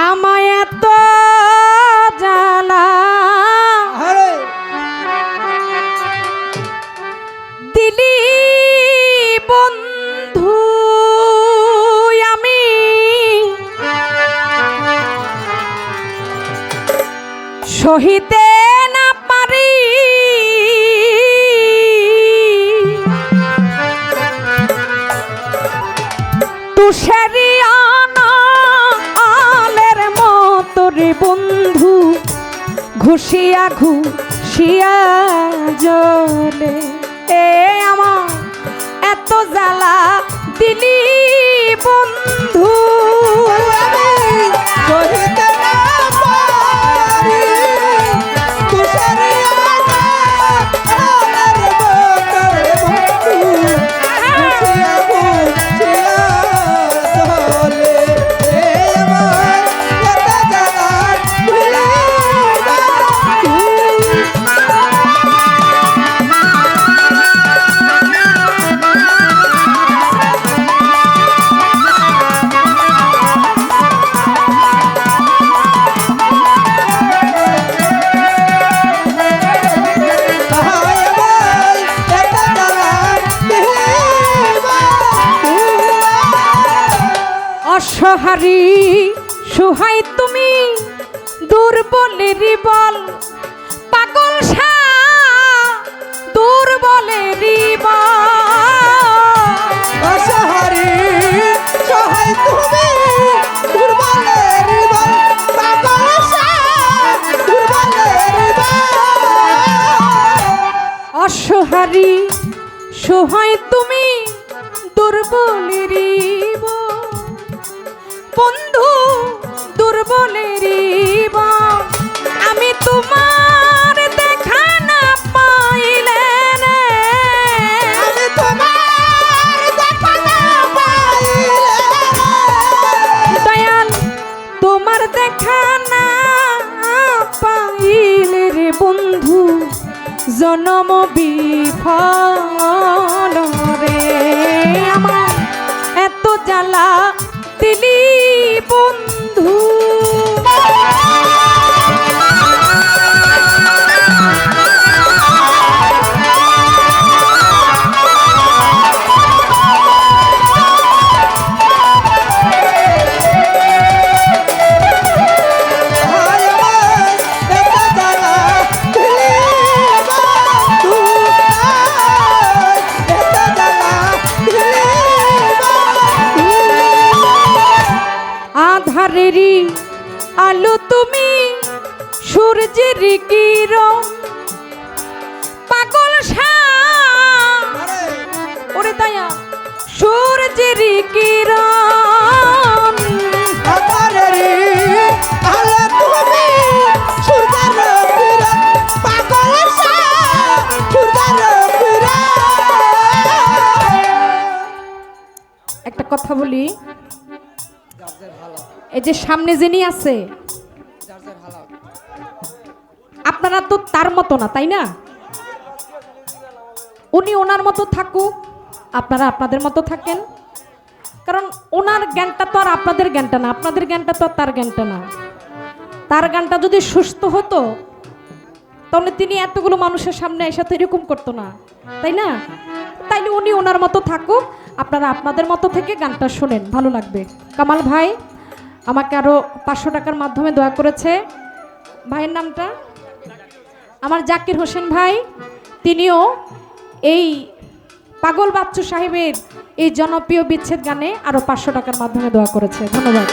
আমায় এত জ্বালা দিলি বন্ধু, আমি সহিতে না পারি। তুষারি আলের মতো রে বন্ধু, ঘুষিয়া ঘুষিয়া জলে এ আমার এত জ্বালা দিলি বন্ধু, সহিতে না পারি। তুষারি আলের মতো রে বন্ধু, ঘুষিয়া ঘুষিয়া জলে এ আমার এত জ্বালা দিলি অসহারি সুহাই তুমি, দুর্বলেরই বল পাগল সা, দুর্বলেরই বল। অসহারি সহায় তুমি, দুর্বলের বল পাগল সা, দুর্বলের বল। অসহারি সুহাই তুমি, দুর্বলেরই বল বন্ধু, দুর্বলেরই বল। আমি তোমার দেখা না পাইলে, আমি তোমার দেখা না পাইলে, দয়াল তোমার দেখা না পাইলে রে বন্ধু, জনম বিফল রে। আমার এত জ্বালা দিলি বন্ধু, আধারেরই আলো তুমি, সূর্যের কিরণ পাগল সা, ওরে দয়া সূর্যের কিরণ। একটা কথা বলি, এই যে সামনে যিনি আছে আপনারা তো তার মতো না, তাই না? উনি ওনার মতো থাকুক, আপনারা আপনাদের মতো থাকেন, কারণ ওনার জ্ঞানটা তো আর আপনাদের জ্ঞানটা না, আপনাদের জ্ঞানটা তো আর তার জ্ঞানটা না। তার জ্ঞানটা যদি সুস্থ হতো তাহলে তিনি এতগুলো মানুষের সামনে এসে তো এরকম করতো না, তাই না? তাইলে উনি ওনার মতো থাকুক, আপনারা আপনাদের মতো থেকে গানটা শোনেন, ভালো লাগবে। কামাল ভাই আমাকে আরো 500 টাকার মাধ্যমে দোয়া করেছে। ভাইয়ের নামটা আমার জাকির হোসেন ভাই, তিনিও এই পাগল বাচ্চু সাহেবের এই জনপ্রিয় বিচ্ছেদ গানে আরো 500 টাকার মাধ্যমে দোয়া করেছে। ধন্যবাদ।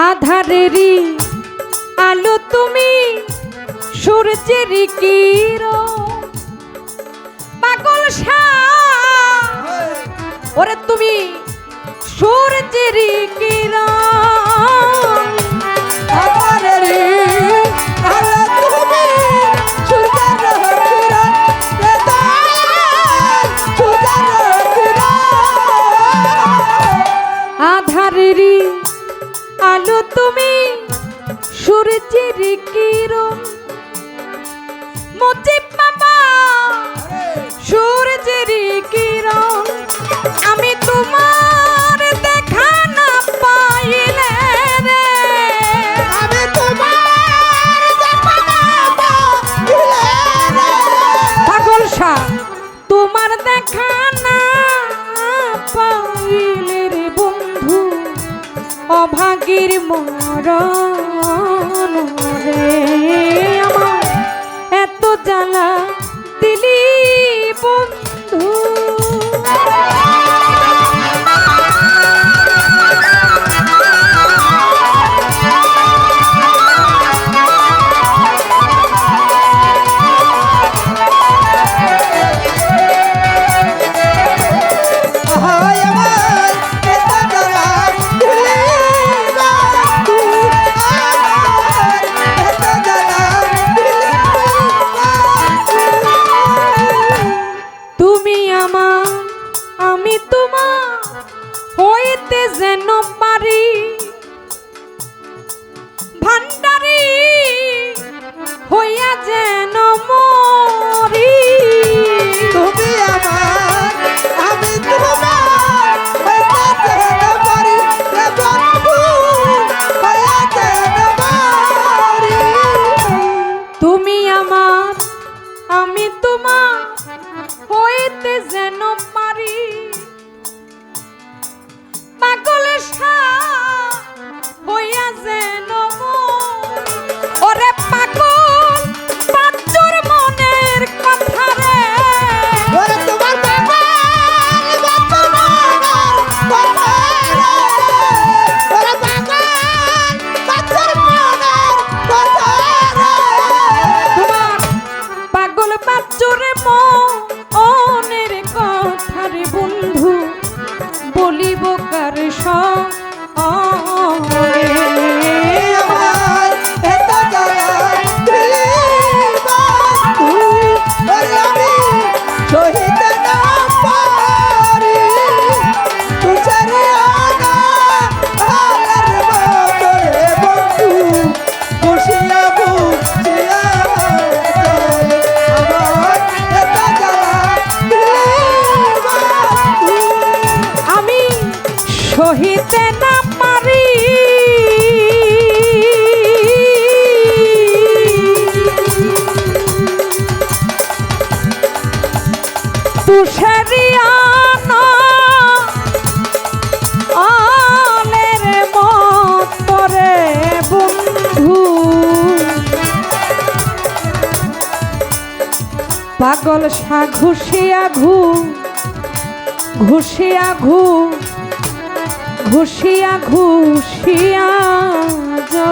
আধারেরই আলো তুমি, সূর্যের কিরণ পাগল সা, ওরে তুমি সূর্যের কিরণ। আইলো তুমি সূর্যের কিরণ মুজিব বাবা সূর্যের কিরণ আমি তোমার দেখা না পাইলে রে আমি তোমার দেখা না পাইলে রে পাগল শাহ তোমার দেখা না পাইলে রে বন্ধু অভাগীর মরণ রে আমার এত জ্বালা দিলি বন্ধু হায় আমার এত জ্বালা দিলি বন্ধু আমার এত জ্বালা দিলি তুমি আমার আমি তোমার হইতে যেন পারি ভান্ডারি হইয়া যেন মরি তুমি আমার আমি তোমার হইতে যেন পারি রে বন্ধু হইতে যেন পারি তুমি আমার আমি তোমার হইতে যেন পারি পাগল শাহ হইয়া যেন মরি। ওরে পাগল বাচ্চুর মনের কথা রে ওরে তোমার পাগল বাচ্চা মনের কথা রে ওরে পাগল বাচ্চার মনের কথা রে তোমার পাগল বাচ্চুর মনের কথা রে বন্ধু বলিব কার সঙ্গে আমার এত জ্বালা দিলি বন্ধু ওরে আমি সহিতে না পারি তুষারে আগা আলার মতো রে বন্ধু বসিয়া বুঝিয়া চলে আমার এত জ্বালা দিলি বন্ধু আমি সহিতে না পারি তুষারিয়ানা আলের মতরে বন্ধু পাগল শাহ ঘুষিয়া ঘুষিয়া ঘুষিয়া যা